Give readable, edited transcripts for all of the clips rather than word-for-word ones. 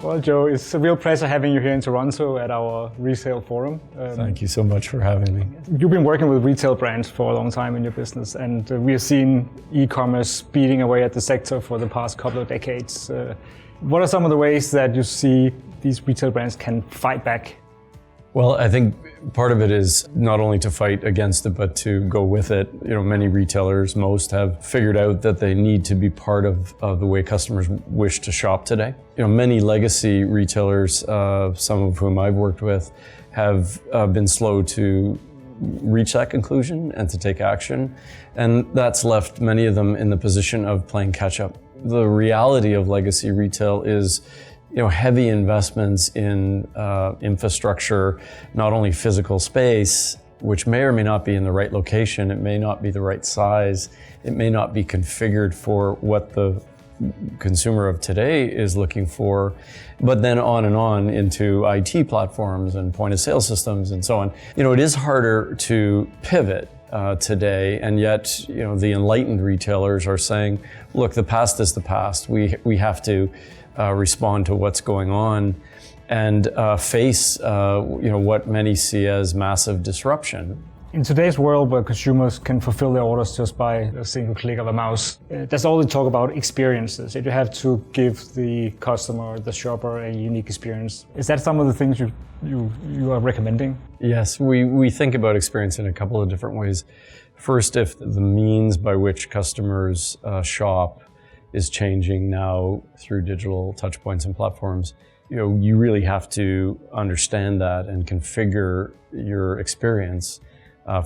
Well, Joe, it's a real pleasure having you here in Toronto at our resale forum. Thank you so much for having me. You've been working with retail brands for a long time in your business, and we have seen e-commerce beating away at the sector for the past couple of decades. What are some of the ways that you see these retail brands can fight back? Well, I think part of it is not only to fight against it, but to go with it. Many retailers, most have figured out that they need to be part of the way customers wish to shop today. Many legacy retailers, some of whom I've worked with, have been slow to reach that conclusion and to take action. And that's left many of them in the position of playing catch up. The reality of legacy retail is heavy investments in infrastructure, not only physical space, which may or may not be in the right location, it may not be the right size, it may not be configured for what the consumer of today is looking for, but then on and on into IT platforms and point of sale systems and so on. It is harder to pivot today, and yet the enlightened retailers are saying, look, the past is the past. We have to respond to what's going on and face what many see as massive disruption. In today's world where consumers can fulfill their orders just by a single click of a mouse, there's all the talk about experiences. If you have to give the customer, the shopper, a unique experience. Is that some of the things you are recommending? Yes, we think about experience in a couple of different ways. First, if the means by which customers shop is changing now through digital touchpoints and platforms, you really have to understand that and configure your experience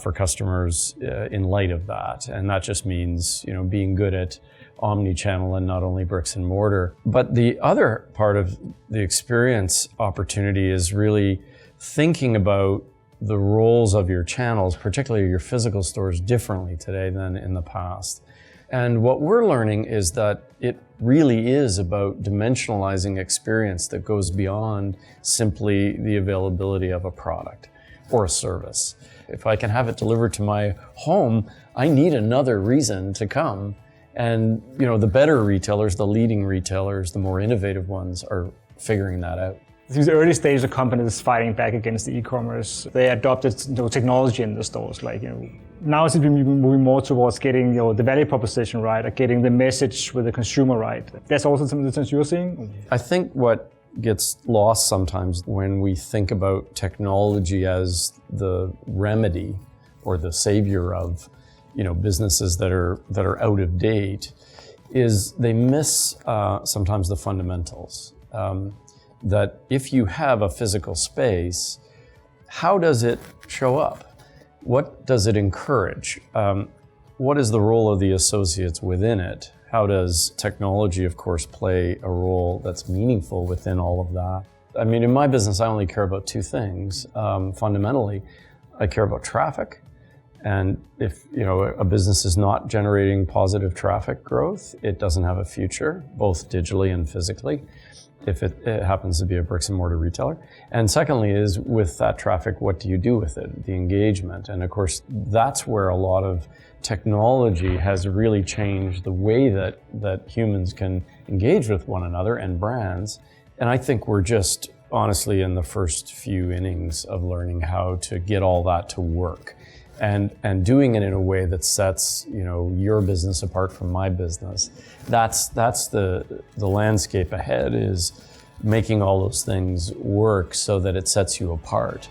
for customers in light of that. And that just means, being good at omni-channel and not only bricks and mortar. But the other part of the experience opportunity is really thinking about the roles of your channels, particularly your physical stores, differently today than in the past. And what we're learning is that it really is about dimensionalizing experience that goes beyond simply the availability of a product or a service. If I can have it delivered to my home, I need another reason to come. And the better retailers, the leading retailers, the more innovative ones are figuring that out. These early stages of companies fighting back against the e-commerce, they adopted technology in the stores. Now it's moving more towards getting the value proposition right, or getting the message with the consumer right. That's also some of the things you're seeing? I think what gets lost sometimes when we think about technology as the remedy or the savior of businesses that are out of date is they miss sometimes the fundamentals. That if you have a physical space, how does it show up? What does it encourage? What is the role of the associates within it? How does technology, of course, play a role that's meaningful within all of that? I mean, in my business, I only care about two things. Fundamentally, I care about traffic. And if a business is not generating positive traffic growth, it doesn't have a future, both digitally and physically, if it happens to be a bricks and mortar retailer. And secondly is, with that traffic, what do you do with it? The engagement. And of course, that's where a lot of technology has really changed the way that humans can engage with one another and brands. And I think we're just honestly in the first few innings of learning how to get all that to work. And doing it in a way that sets your business apart from my business. That's the landscape ahead, is making all those things work so that it sets you apart.